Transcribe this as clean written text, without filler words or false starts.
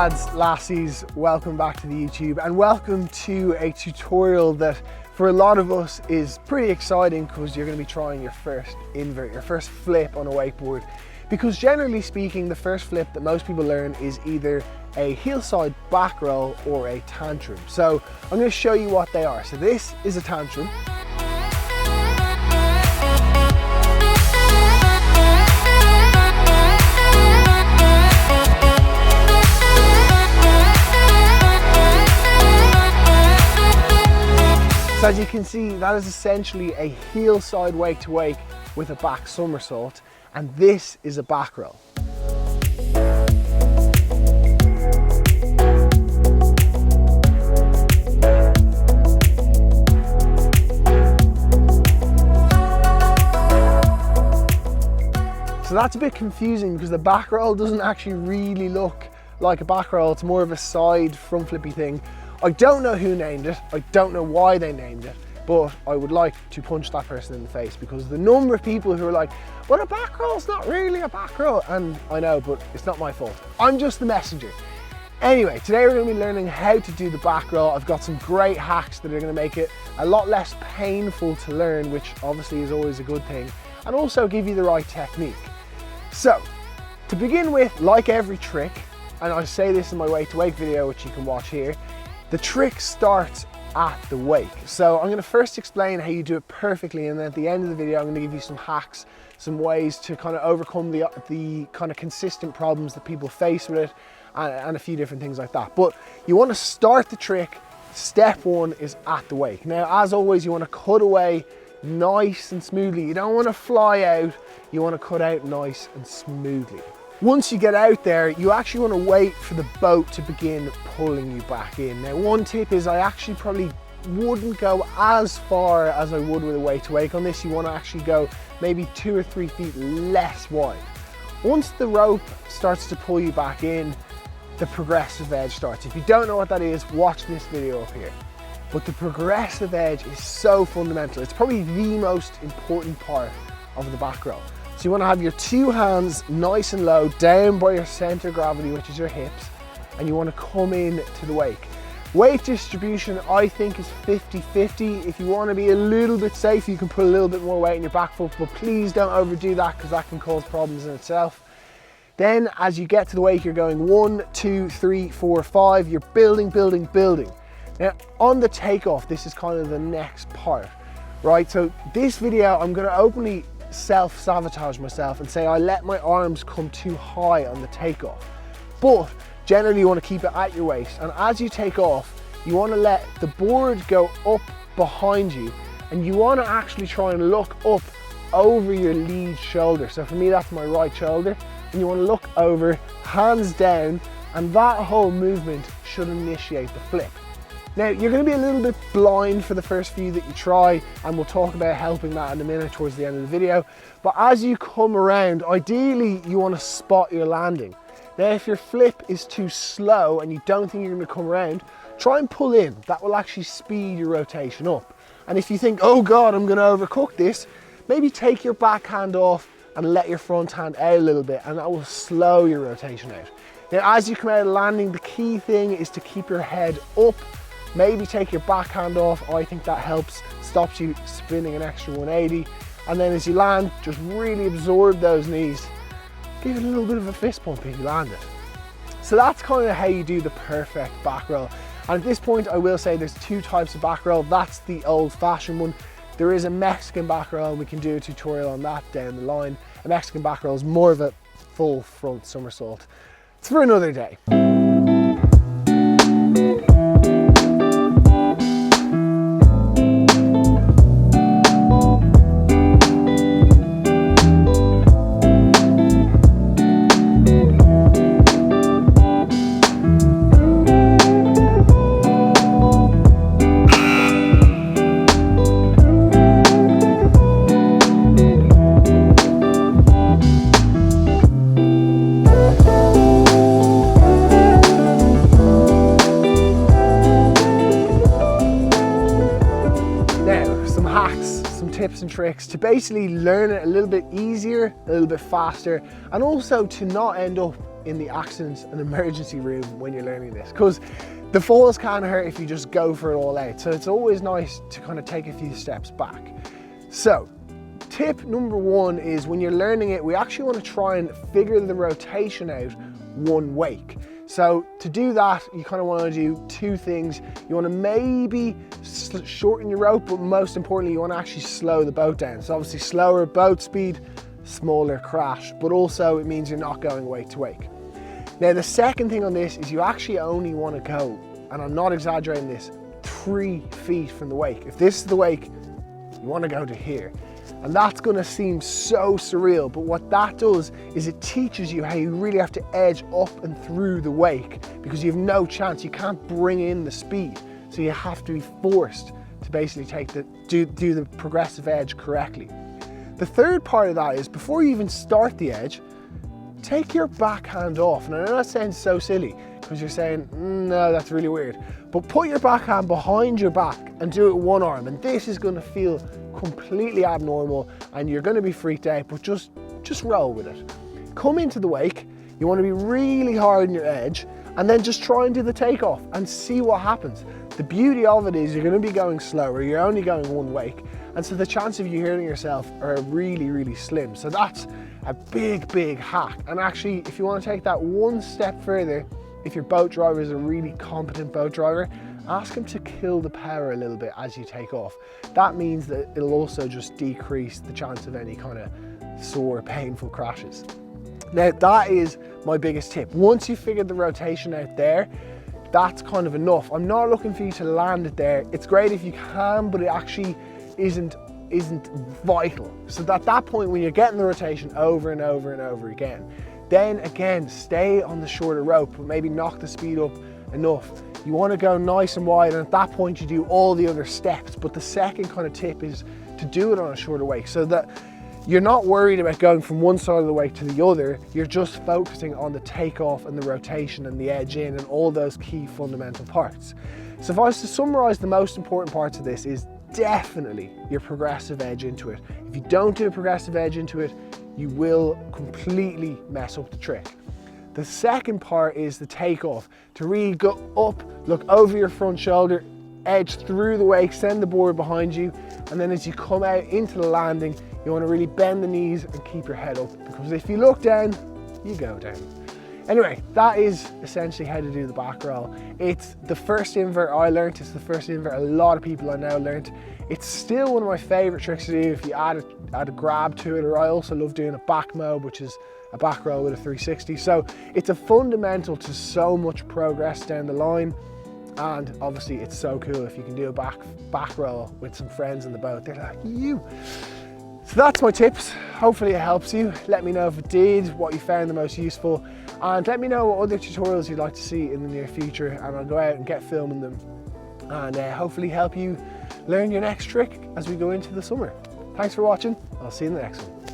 Lads, lassies, welcome back to the YouTube and welcome to a tutorial that for a lot of us is pretty exciting because you're going to be trying your first invert, your first flip on a wakeboard. Because generally speaking, the first flip that most people learn is either a heel side back roll or a tantrum. So I'm going to show you what they are. So this is a tantrum. So as you can see, that is essentially a heel side wake to wake with a back somersault, and this is a back roll. So that's a bit confusing because the back roll doesn't actually really look like a back roll. It's more of a side front flippy thing. I don't know who named it, I don't know why they named it, but I would like to punch that person in the face because the number of people who are like, well, a back roll's not really a back roll, and I know, but it's not my fault. I'm just the messenger. Anyway, today we're going to be learning how to do the back roll. I've got some great hacks that are going to make it a lot less painful to learn, which obviously is always a good thing, and also give you the right technique. So, to begin with, like every trick, and I say this in my wake to wake video, which you can watch here, the trick starts at the wake. So I'm going to first explain how you do it perfectly, and then at the end of the video I'm going to give you some hacks, some ways to kind of overcome the kind of consistent problems that people face with it, and a few different things like that. But you want to start the trick. Step one is at the wake. Now, as always, you want to cut away nice and smoothly. You don't want to fly out, you want to cut out nice and smoothly. Once you get out there, you actually want to wait for the boat to begin pulling you back in. Now, one tip is I actually probably wouldn't go as far as I would with a wake to wake on this. You want to actually go maybe 2 or 3 feet less wide. Once the rope starts to pull you back in, the progressive edge starts. If you don't know what that is, watch this video up here. But the progressive edge is so fundamental. It's probably the most important part of the back roll. So you want to have your two hands nice and low down by your center of gravity, which is your hips, and you want to come in to the wake. Weight distribution, I think, is 50-50. If you want to be a little bit safe, you can put a little bit more weight in your back foot, but please don't overdo that because that can cause problems in itself. Then as you get to the wake, you're going 1, 2, 3, 4, 5. You're building, building, building. Now on the takeoff, this is kind of the next part, right? So this video, I'm going to openly self-sabotage myself and say I let my arms come too high on the takeoff, but generally you want to keep it at your waist, and as you take off you want to let the board go up behind you, and you want to actually try and look up over your lead shoulder. So for me, that's my right shoulder, and you want to look over, hands down, and that whole movement should initiate the flip. Now, you're going to be a little bit blind for the first few that you try, and we'll talk about helping that in a minute towards the end of the video. But as you come around, ideally you want to spot your landing. Now, if your flip is too slow and you don't think you're going to come around, try and pull in. That will actually speed your rotation up. And if you think, oh God, I'm going to overcook this, maybe take your backhand off and let your front hand out a little bit, and that will slow your rotation out. Now, as you come out of landing, the key thing is to keep your head up. Maybe take your backhand off. I think that helps, stops you spinning an extra 180. And then as you land, just really absorb those knees. Give it a little bit of a fist pump if you land it. So that's kind of how you do the perfect back roll. And at this point, I will say there's 2 types of back roll. That's the old fashioned one. There is a Mexican back roll, and we can do a tutorial on that down the line. A Mexican back roll is more of a full front somersault. It's for another day. Tips and tricks to basically learn it a little bit easier, a little bit faster, and also to not end up in the accidents and emergency room when you're learning this, because the falls can hurt if you just go for it all out. So it's always nice to kind of take a few steps back. So tip number one is when you're learning it, we actually want to try and figure the rotation out one wake. So to do that, you kind of want to do two things. You want to maybe shorten your rope, but most importantly, you want to actually slow the boat down. So obviously slower boat speed, smaller crash, but also it means you're not going wake to wake. Now the second thing on this is you actually only want to go, and I'm not exaggerating this, 3 feet from the wake. If this is the wake, you want to go to here. And that's going to seem so surreal, but what that does is it teaches you how you really have to edge up and through the wake, because you have no chance, you can't bring in the speed. So you have to be forced to basically do the progressive edge correctly. The third part of that is before you even start the edge, take your backhand off. And I know that sounds so silly because you're saying, no, that's really weird. But put your backhand behind your back and do it with one arm. And this is going to feel completely abnormal and you're going to be freaked out, but just roll with it. Come into the wake, you want to be really hard on your edge, and then just try and do the takeoff and see what happens. The beauty of it is you're going to be going slower, you're only going one wake, and so the chance of you hurting yourself are really, really slim. So that's a big hack. And actually, if you want to take that one step further, if your boat driver is a really competent boat driver, ask him to kill the power a little bit as you take off. That means that it'll also just decrease the chance of any kind of sore, painful crashes. Now, that is my biggest tip. Once you've figured the rotation out there, that's kind of enough. I'm not looking for you to land it there. It's great if you can, but it actually isn't vital. So at that point, when you're getting the rotation over and over and over again, then again, stay on the shorter rope, but maybe knock the speed up enough. You want to go nice and wide, and at that point you do all the other steps. But the second kind of tip is to do it on a shorter wake, so that you're not worried about going from one side of the wake to the other. You're just focusing on the takeoff and the rotation and the edge in and all those key fundamental parts. So if I was to summarize the most important parts of this, is definitely your progressive edge into it. If you don't do a progressive edge into it, you will completely mess up the trick. The second part is the takeoff. To really go up, look over your front shoulder, edge through the wake, send the board behind you, and then as you come out into the landing, you want to really bend the knees and keep your head up, because if you look down, you go down. Anyway, that is essentially how to do the back roll. It's the first invert I learned, it's the first invert a lot of people I know learned. It's still one of my favorite tricks to do if you add a grab to it, or I also love doing a back mob, which is a back roll with a 360. So it's a fundamental to so much progress down the line. And obviously it's so cool if you can do a back roll with some friends in the boat. They're like, you. So that's my tips. Hopefully it helps you. Let me know if it did, what you found the most useful, and let me know what other tutorials you'd like to see in the near future, and I'll go out and get filming them and hopefully help you learn your next trick as we go into the summer. Thanks for watching. I'll see you in the next one.